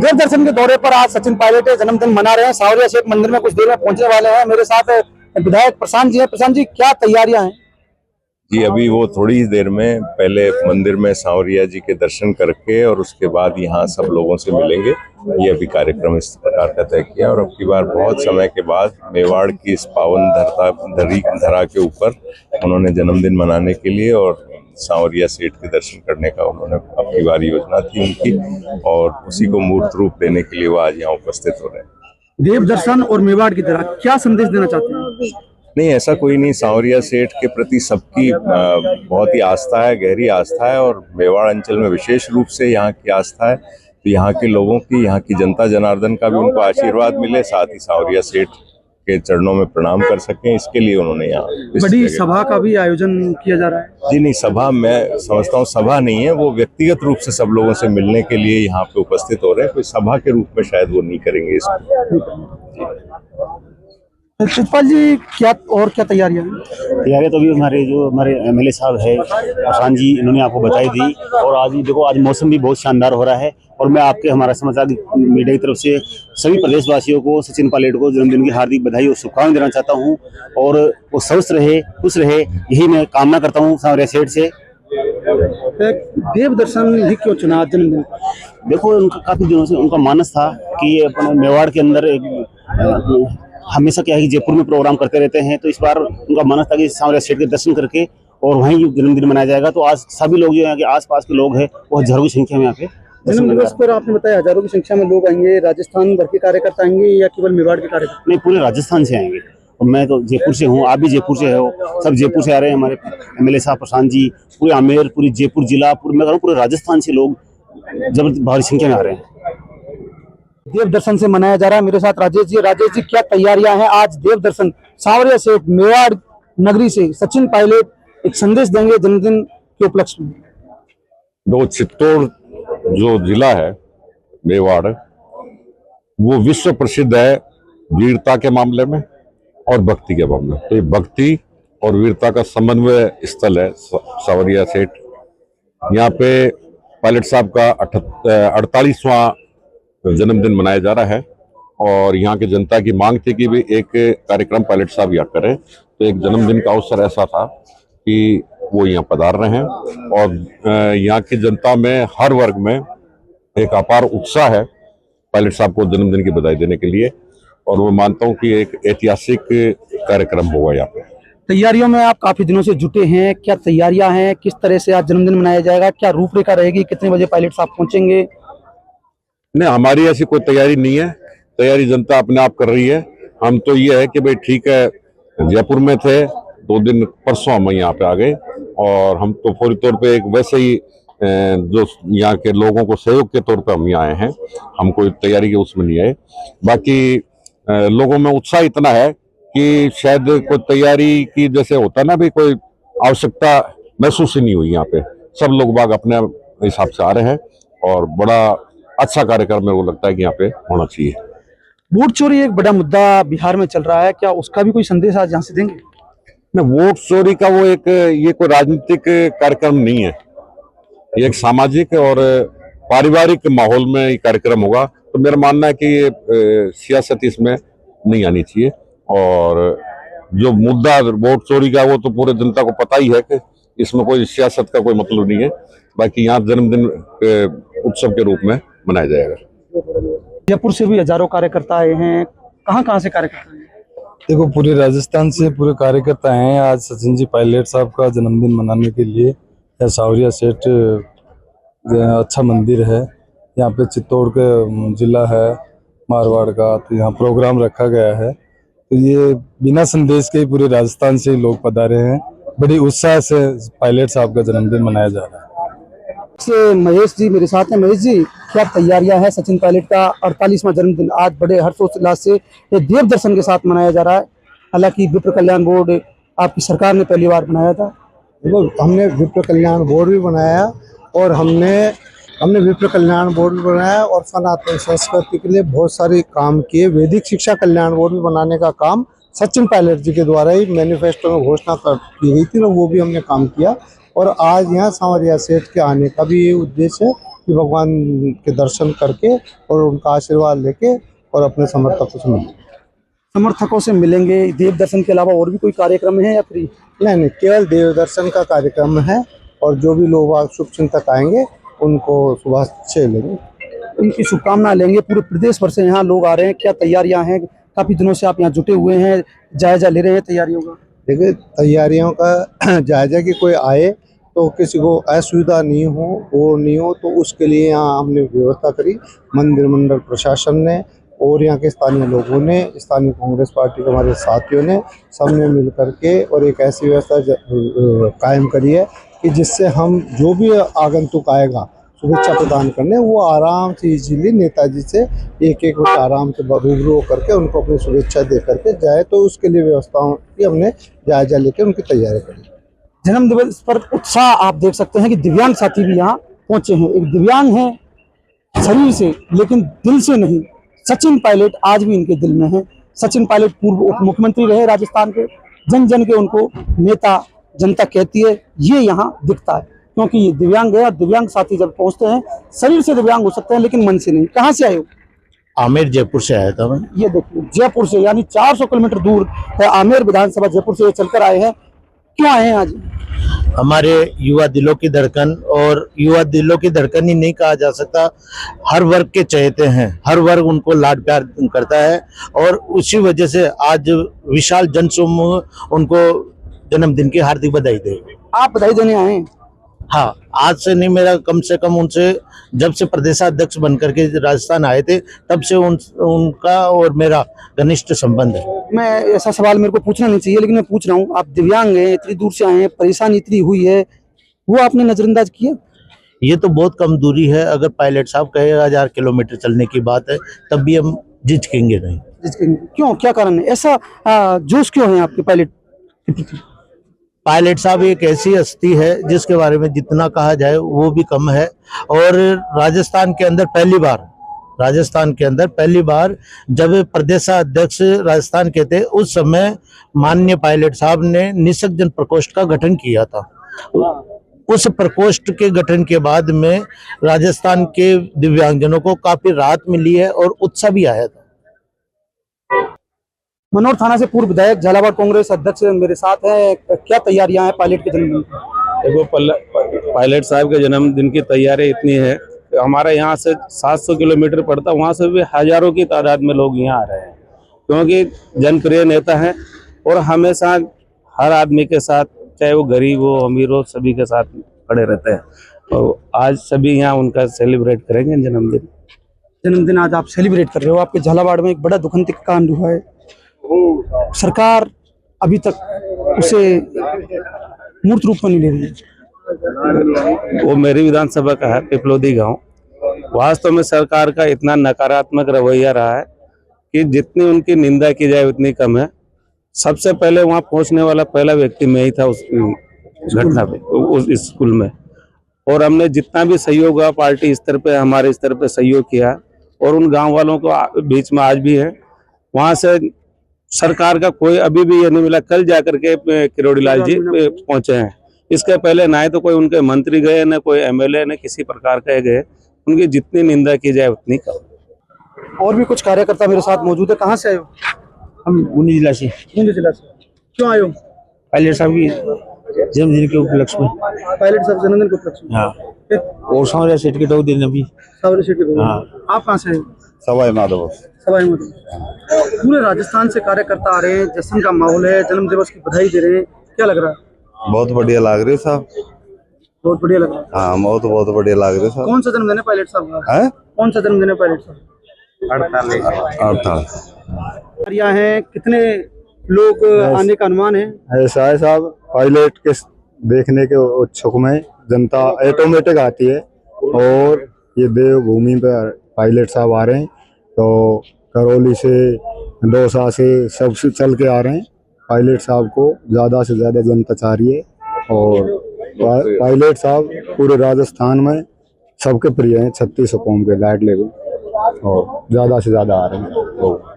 देवदर्शन के दौरे पर आज सचिन पायलट जन्मदिन मना रहे हैं। सावरिया सेठ मंदिर में कुछ देर में पहुंचने वाले हैं। मेरे साथ विधायक प्रशांत जी हैं। प्रशांत जी, क्या तैयारियां हैं? जी, अभी वो थोड़ी ही देर में पहले मंदिर में सांवरिया जी के दर्शन करके और उसके बाद यहाँ सब लोगों से मिलेंगे। ये अभी कार्यक्रम इस प्रकार का तय किया और अब की बार बहुत समय के बाद मेवाड़ की इस पावन धरा के ऊपर उन्होंने जन्मदिन मनाने के लिए और सांवरिया सेठ के दर्शन करने का उन्होंने अब की बार योजना थी उनकी, और उसी को मूर्त रूप देने के लिए वो आज यहाँ उपस्थित हो रहे हैं। देव दर्शन और मेवाड़ की तरह क्या संदेश देना चाहते हैं? नहीं, ऐसा कोई नहीं। सांवरिया सेठ के प्रति सबकी बहुत ही आस्था है, गहरी आस्था है, और मेवाड़ अंचल में विशेष रूप से यहाँ की आस्था है। तो यहाँ के लोगों की, यहाँ की जनता जनार्दन का भी उनको आशीर्वाद मिले, साथ ही सांवरिया सेठ के चरणों में प्रणाम कर सकें, इसके लिए उन्होंने यहाँ बड़ी सभा का भी आयोजन किया जा रहा है। जी नहीं, सभा मैं समझता हूँ सभा नहीं है, वो व्यक्तिगत रूप से सब लोगों से मिलने के लिए यहाँ पे उपस्थित हो रहे हैं। कोई सभा के रूप में शायद वो नहीं करेंगे इसको। चितपाल जी, क्या तैयारियां हैं? तैयारियां तो अभी हमारे एमएलए साहब है प्रशांत जी, इन्होंने आपको बताई दी। और आज देखो, आज मौसम भी बहुत शानदार हो रहा है और मैं हमारा समाचार मीडिया की तरफ से सभी प्रदेशवासियों को सचिन पायलट को जन्मदिन की हार्दिक बधाई और शुभकामनाएं देना चाहता हूं, और वो स्वस्थ रहे, खुश रहे, यही मैं कामना करता हूं सांवरिया सेठ से। देव दर्शन ही क्यों चुना जन्मदिन? देखो, उनका काफी दिनों से उनका मानस था कि अपने मेवाड़ के अंदर एक हमेशा क्या है कि जयपुर में प्रोग्राम करते रहते हैं, तो इस बार उनका मानस था कि सांवरिया सेठ के दर्शन करके और वहीं जन्मदिन मनाया जाएगा। तो आज सभी लोग जो यहाँ के आसपास के लोग हैं वो हजारों की संख्या में यहाँ पे जन्म दिवस पर आपने बताया हजारों की संख्या में लोग आएंगे। राजस्थान भर के कार्यकर्ता आएंगे या केवल मेवाड़ के कार्यकर्ता? नहीं, पूरे राजस्थान से आएंगे। और मैं तो जयपुर से हूँ, आप भी जयपुर से हो, सब जयपुर से आ रहे हैं। हमारे एमएलए साहब प्रशांत जी, पूरे आमेर, पूरी जयपुर जिला, पूरे राजस्थान से लोग जबरदस्त भारी संख्या में आ रहे हैं। देव दर्शन से मनाया जा रहा है। मेरे साथ राजेश जी, क्या तैयारियां हैं? आज देव दर्शन सांवरिया सेठ मेवाड़ नगरी से सचिन पायलट एक संदेश देंगे जन्मदिन के उपलक्ष्य में। दो चित्तौड़ जो जिला है मेवाड़, वो विश्व प्रसिद्ध है वीरता के मामले में और भक्ति के मामले में। तो ये भक्ति और वीरता का समन्वय स्थल है सांवरिया सेठ। यहाँ पे पायलट साहब का 48वां जन्मदिन मनाया जा रहा है और यहाँ की जनता की मांग थी कि भी एक कार्यक्रम पायलट साहब यहाँ करें। तो एक जन्मदिन का अवसर ऐसा था कि वो यहाँ पधार रहे हैं और यहाँ की जनता में हर वर्ग में एक अपार उत्साह है पायलट साहब को जन्मदिन की बधाई देने के लिए, और मैं मानता हूँ कि एक ऐतिहासिक कार्यक्रम होगा यहाँ पे। तैयारियों में आप काफी दिनों से जुटे हैं, क्या तैयारियां हैं? किस तरह से आज जन्मदिन मनाया जाएगा? क्या रूपरेखा रहेगी? कितने बजे पायलट साहब पहुंचेंगे? नहीं, हमारी ऐसी कोई तैयारी नहीं है, तैयारी जनता अपने आप कर रही है। हम तो ये है कि भाई ठीक है, जयपुर में थे 2 दिन, परसों हम यहाँ पे आ गए और हम तो फौरी तौर पे एक वैसे ही जो यहाँ के लोगों को सहयोग के तौर पे हम यहाँ आए हैं, हम कोई तैयारी के उसमें नहीं आए। बाकी लोगों में उत्साह इतना है कि शायद कोई तैयारी की जैसे होता है ना, भी कोई आवश्यकता महसूस ही नहीं हुई। यहाँ पे सब लोग बाग अपने हिसाब से आ रहे हैं और बड़ा अच्छा कार्यक्रम मेरे को लगता है कि यहाँ पे होना चाहिए। वोट चोरी एक बड़ा मुद्दा बिहार में चल रहा है, क्या उसका भी कोई संदेश आज यहाँ से देंगे? नहीं, वोट चोरी का वो ये कोई राजनीतिक कार्यक्रम नहीं है, ये एक सामाजिक और पारिवारिक माहौल में ये कार्यक्रम होगा। तो मेरा मानना है कि ये सियासत इसमें नहीं आनी चाहिए, और जो मुद्दा वोट चोरी का वो तो पूरे जनता को पता ही है कि इसमें कोई सियासत का कोई मतलब नहीं है। बाकी यहाँ जन्मदिन उत्सव के रूप में मनाया जाएगा। जयपुर से भी हजारों कार्यकर्ता आए हैं, कहाँ से कार्यकर्ता हैं? देखो, पूरे राजस्थान से पूरे कार्यकर्ता हैं आज सचिन जी पायलट साहब का जन्मदिन मनाने के लिए। यह सांवरिया सेठ अच्छा मंदिर है, यहाँ पे चित्तौड़ का जिला है मारवाड़ का, तो यहाँ प्रोग्राम रखा गया है। तो ये बिना संदेश के पूरे राजस्थान से लोग पधारे हैं। बड़ी उत्साह से पायलट साहब का जन्मदिन मनाया जा रहा है। महेश जी मेरे साथ हैं। महेश जी, क्या तैयारियां हैं? सचिन पायलट का 48वां जन्मदिन आज बड़े हर्षोल्लास से देव दर्शन के साथ मनाया जा रहा है। हालांकि विप्र कल्याण बोर्ड आपकी सरकार ने पहली बार बनाया था। देखो, हमने विप्र कल्याण बोर्ड भी बनाया और हमने विप्र कल्याण बोर्ड भी बनाया और सनातन संस्कृति के लिए बहुत सारे काम किए। वैदिक शिक्षा कल्याण बोर्ड भी बनाने का काम सचिन पायलट जी के द्वारा ही मैनिफेस्टो में घोषणा की गई थी ना, वो भी हमने काम किया। और आज यहाँ सांवरिया सेठ के आने का भी ये उद्देश्य है कि भगवान के दर्शन करके और उनका आशीर्वाद लेके और अपने समर्थकों से मिलें। समर्थकों से मिलेंगे। देव दर्शन के अलावा और भी कोई कार्यक्रम है या फ्री? नहीं, केवल देव दर्शन का कार्यक्रम है और जो भी लोग आज शुभचिंतक आएंगे उनको सुबह 6 लेंगे। उनकी शुभकामना लेंगे। पूरे प्रदेश भर से यहाँ लोग आ रहे हैं, क्या तैयारियां हैं? काफी दिनों से आप यहाँ जुटे हुए हैं, जायजा ले रहे हैं तैयारियों का? देखिए, तैयारियों का जायजा कि कोई आए तो किसी को असुविधा नहीं हो, वो नहीं हो, तो उसके लिए यहाँ हमने व्यवस्था करी। मंदिर मंडल प्रशासन ने और यहाँ के स्थानीय लोगों ने, स्थानीय कांग्रेस पार्टी के हमारे साथियों ने, सबने मिल करके और एक ऐसी व्यवस्था कायम करी है कि जिससे हम जो भी आगंतुक आएगा शुभेच्छा प्रदान करने, वो आराम से इजीली नेताजी से एक मिनट आराम से रूबरू करके उनको अपनी शुभेच्छा दे करके जाए। तो उसके लिए व्यवस्थाओं की हमने जायजा लेकर उनकी तैयारी करी। जन्म दिवस पर उत्साह आप देख सकते हैं कि दिव्यांग साथी भी यहाँ पहुंचे हैं। एक दिव्यांग है शरीर से लेकिन दिल से नहीं। सचिन पायलट आज भी इनके दिल में है। सचिन पायलट पूर्व उप मुख्यमंत्री रहे राजस्थान के। जन जन के उनको नेता जनता कहती है। ये यहाँ दिखता है क्योंकि ये दिव्यांग है और दिव्यांग साथी जब पहुंचते हैं, शरीर से दिव्यांग हो सकते हैं लेकिन मन से नहीं। कहाँ से आए हो? आमेर जयपुर से आया था मैं। ये देखिए, जयपुर से, यानी 400 किलोमीटर दूर है आमेर विधानसभा जयपुर से ये चलकर आए हैं। क्यों आए हैं आज? हमारे युवा दिलों की धड़कन, और युवा दिलों की धड़कन ही नहीं कहा जा सकता, हर वर्ग के चहेते हैं, हर वर्ग उनको लाड प्यार करता है और उसी वजह से आज विशाल जनसमूह उनको जन्मदिन की हार्दिक बधाई दे। आप बधाई देने आए हैं? हाँ, आज से नहीं, मेरा कम से कम उनसे जब से प्रदेशाध्यक्ष बनकर के राजस्थान आए थे तब से उनका और मेरा घनिष्ठ संबंध है। मैं ऐसा सवाल मेरे को पूछना नहीं चाहिए लेकिन मैं पूछ रहा हूँ। आप दिव्यांग हैं, इतनी दूर से आए हैं, परेशानी इतनी हुई है, वो आपने नजरअंदाज किया? ये तो बहुत कम दूरी है। अगर पायलट साहब कहे 1000 किलोमीटर चलने की बात है तब भी हम झिझकेंगे नहीं। क्यों, क्या कारण है ऐसा? जोश क्यों है आपके पायलट के प्रति? पायलट साहब एक ऐसी हस्ती है जिसके बारे में जितना कहा जाए वो भी कम है। और राजस्थान के अंदर पहली बार जब प्रदेशाध्यक्ष राजस्थान के थे उस समय माननीय पायलट साहब ने निःशक्त जन प्रकोष्ठ का गठन किया था। उस प्रकोष्ठ के गठन के बाद में राजस्थान के दिव्यांगजनों को काफी राहत मिली है और उत्साह भी आया था। मनोर थाना से पूर्व विधायक, झालावाड़ कांग्रेस अध्यक्ष मेरे साथ है। क्या तैयारियां हैं पायलट के जन्मदिन की? देखो, पायलट साहब के जन्मदिन की तैयारी इतनी है, हमारा यहाँ से 700 किलोमीटर पड़ता, वहाँ से भी हजारों की तादाद में लोग यहाँ आ रहे हैं क्योंकि जनप्रिय नेता हैं और हमेशा हर आदमी के साथ, चाहे वो गरीब हो अमीर हो, सभी के साथ खड़े रहते हैं। तो आज सभी यहाँ उनका सेलिब्रेट करेंगे जन्मदिन आज आप सेलिब्रेट कर रहे हो। आपके झालावाड़ में एक बड़ा दुखद कांड हुआ है। सरकार अभी तक उसे मूर्त रूप में नहीं ले रही है। वो मेरी विधानसभा का है, पिपलोदी गांव। वास्तव में सरकार का इतना नकारात्मक रवैया रहा है कि जितनी उनकी निंदा की जाए उतनी कम है। सबसे पहले वहां पहुंचने वाला पहला व्यक्ति मैं ही था उस घटना पे, उस स्कूल में। और हमने जितना भी सहयोग हुआ पार्टी स्तर पे, हमारे स्तर पे सहयोग किया और उन गांव वालों को बीच में आज भी है। वहां से सरकार का कोई अभी भी ये नहीं मिला। कल जाकर के किरोड़ी लाल जी पहुंचे हैं। इसके पहले ना तो कोई उनके मंत्री गए, न कोई एमएलए, न किसी प्रकार के गए। उनकी जितनी निंदा की जाए उतनी कम। और भी कुछ कार्यकर्ता मेरे साथ मौजूद है। कहाँ से आए हो? हम बूंदी जिला से। बूंदी जिला से। क्यों आए हो? पायलट साहब की जन्मदिन के उपलक्ष्य में। पायलट साहब जन्मदिन के उपलक्ष्य में? हाँ। और सावरिया सेठ के 2 दिन अभी। सावरिया सेठ के 2 दिन। हाँ। आप कहाँ से आए? सवाई माधव। सवाई माधव। पूरे राजस्थान से कार्यकर्ता आ रहे हैं, जश्न का माहौल है, जन्म दिवस की बधाई दे रहे हैं। क्या लग रहा है? बहुत बढ़िया लग रही है साहब। बहुत बढ़िया लग रहा है। हाँ, बहुत बढ़िया लग रही है साहब। कौन सा जन्मदिन है पायलट साहब का? है? कौन सा जन्मदिन है पायलट साहब? 48 हैं। कितने लोग आने का अनुमान है? ऐसा है साहब, पायलट के देखने के उत्सुक में जनता ऑटोमेटिक आती है और ये देवभूमि पर पायलट साहब आ रहे हैं। तो करौली से, दौसा से, सब से चल के आ रहे हैं। पायलट साहब को ज़्यादा से ज़्यादा जनता चाह रही है और पायलट साहब पूरे राजस्थान में सबके प्रिय हैं। 36 कौम के लाडले और ज़्यादा से ज़्यादा आ रहे हैं लोग।